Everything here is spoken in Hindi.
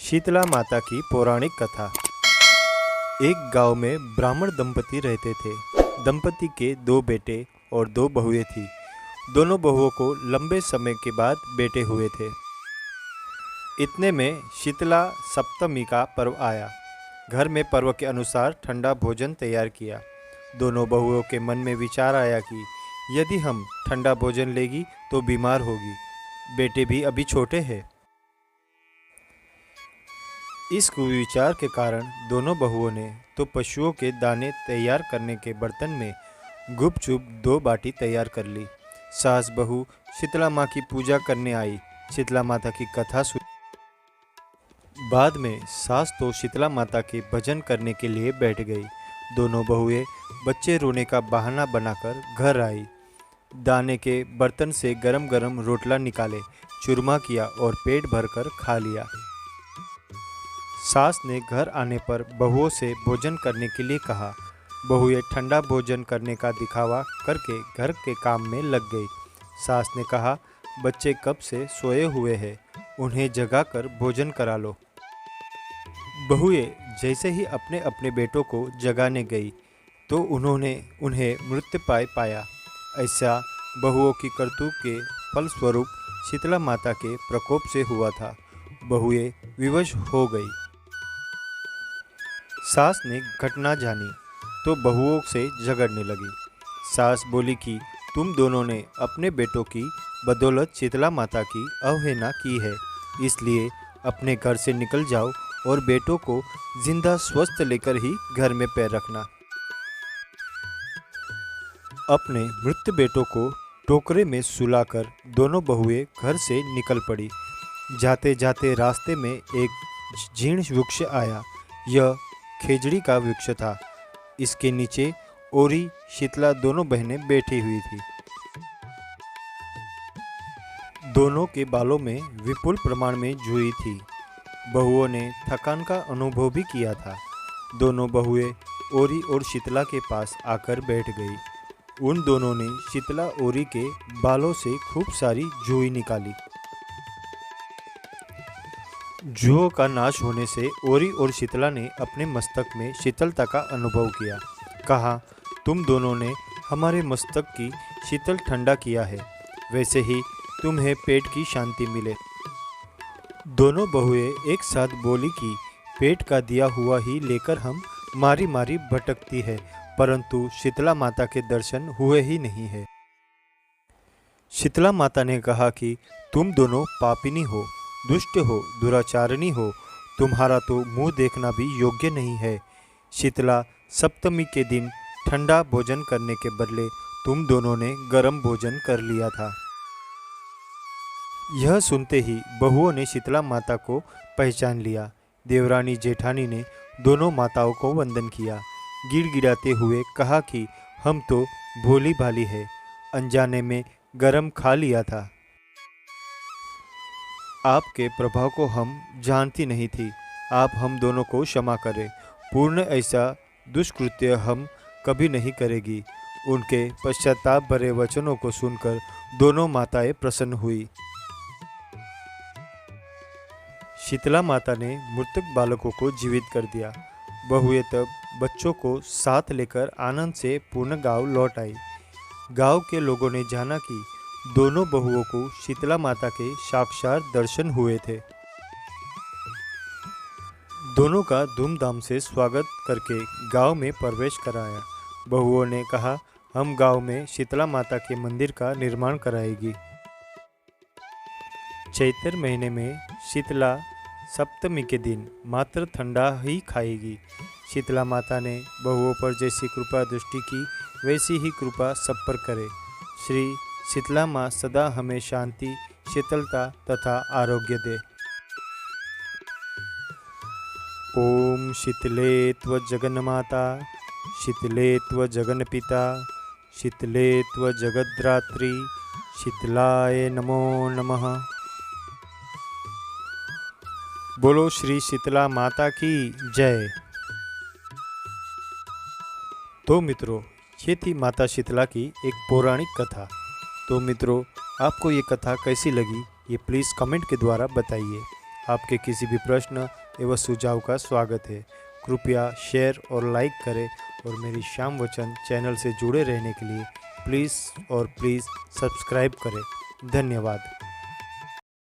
शीतला माता की पौराणिक कथा। एक गांव में ब्राह्मण दंपति रहते थे। दंपति के 2 बेटे और 2 बहुएं थीं। दोनों बहुओं को लंबे समय के बाद बेटे हुए थे। इतने में शीतला सप्तमी का पर्व आया। घर में पर्व के अनुसार ठंडा भोजन तैयार किया। दोनों बहुओं के मन में विचार आया कि यदि हम ठंडा भोजन लेगी तो बीमार होगी। बेटे भी अभी छोटे हैं। इस कुविचार के कारण दोनों बहुओं ने तो पशुओं के दाने तैयार करने के बर्तन में गुपचुप 2 बाटी तैयार कर ली। सास बहू शीतला माँ की पूजा करने आई। शीतला माता की कथा सुनी। बाद में सास तो शीतला माता के भजन करने के लिए बैठ गई। दोनों बहुएं बच्चे रोने का बहाना बनाकर घर आई। दाने के बर्तन से गरम गरम रोटला निकाले, चूरमा किया और पेट भरकर खा लिया। सास ने घर आने पर बहुओं से भोजन करने के लिए कहा। बहुएं ठंडा भोजन करने का दिखावा करके घर के काम में लग गई। सास ने कहा, बच्चे कब से सोए हुए हैं, उन्हें जगाकर भोजन करा लो। बहुएं जैसे ही अपने अपने बेटों को जगाने गई तो उन्होंने उन्हें मृत्युपाय पाया। ऐसा बहुओं की करतूत के फलस्वरूप शीतला माता के प्रकोप से हुआ था। बहुएं विवश हो गई। सास ने घटना जानी तो बहुओं से झगड़ने लगी। सास बोली कि तुम दोनों ने अपने बेटों की बदौलत शीतला माता की अवहेलना की है, इसलिए अपने घर से निकल जाओ और बेटों को जिंदा स्वस्थ लेकर ही घर में पैर रखना। अपने मृत बेटों को टोकरे में सुलाकर दोनों बहुएं घर से निकल पड़ी। जाते जाते रास्ते में एक जीर्ण वृक्ष आया। यह खेजड़ी का वृक्ष था। इसके नीचे ओरी शीतला दोनों बहनें बैठी हुई थी। दोनों के बालों में विपुल प्रमाण में जुई थी। बहुओं ने थकान का अनुभव भी किया था। दोनों बहुएं ओरी और शीतला के पास आकर बैठ गई। उन दोनों ने शीतला ओरी के बालों से खूब सारी जुई निकाली। जुओं का नाश होने से ओरी और शीतला ने अपने मस्तक में शीतलता का अनुभव किया। कहा, तुम दोनों ने हमारे मस्तक की शीतल ठंडा किया है, वैसे ही तुम्हें पेट की शांति मिले। दोनों बहुएं एक साथ बोली कि पेट का दिया हुआ ही लेकर हम मारी मारी भटकती है, परंतु शीतला माता के दर्शन हुए ही नहीं है। शीतला माता ने कहा कि तुम दोनों पापिनी हो, दुष्ट हो, दुराचारिणी हो, तुम्हारा तो मुंह देखना भी योग्य नहीं है। शीतला सप्तमी के दिन ठंडा भोजन करने के बदले तुम दोनों ने गर्म भोजन कर लिया था। यह सुनते ही बहुओं ने शीतला माता को पहचान लिया। देवरानी जेठानी ने दोनों माताओं को वंदन किया। गिड़गिड़ाते हुए कहा कि हम तो भोली भाली है, अनजाने में गरम खा लिया था। आपके प्रभाव को हम जानती नहीं थी। आप हम दोनों को क्षमा करें। पूर्ण ऐसा दुष्कृत्य हम कभी नहीं करेगी। उनके पश्चाताप भरे वचनों को सुनकर दोनों माताएं प्रसन्न हुई। शीतला माता ने मृतक बालकों को जीवित कर दिया। बहुएं तब बच्चों को साथ लेकर आनंद से पूर्ण गांव लौट आई। गांव के लोगों ने जाना कि दोनों बहुओं को शीतला माता के साक्षात दर्शन हुए थे। दोनों का धूमधाम से स्वागत करके गांव में प्रवेश कराया। बहुओं ने कहा, हम गांव में शीतला माता के मंदिर का निर्माण कराएगी। चैत्र महीने में शीतला सप्तमी के दिन मात्र ठंडा ही खाएगी। शीतला माता ने बहुओं पर जैसी कृपा दृष्टि की, वैसी ही कृपा सब पर करे। श्री शीतला माँ सदा हमें शांति, शीतलता तथा आरोग्य दे। ओम शीतले त्व जगन्माता, शीतले त्व जगन्पिता, शीतले त्व जगद्धात्री, शीतलाय नमो नमः। बोलो श्री शीतला माता की जय। तो मित्रों, ये थी माता शीतला की एक पौराणिक कथा। तो मित्रों, आपको ये कथा कैसी लगी, ये प्लीज़ कमेंट के द्वारा बताइए। आपके किसी भी प्रश्न एवं सुझाव का स्वागत है। कृपया शेयर और लाइक करें और मेरी श्याम वचन चैनल से जुड़े रहने के लिए प्लीज़ सब्सक्राइब करें। धन्यवाद।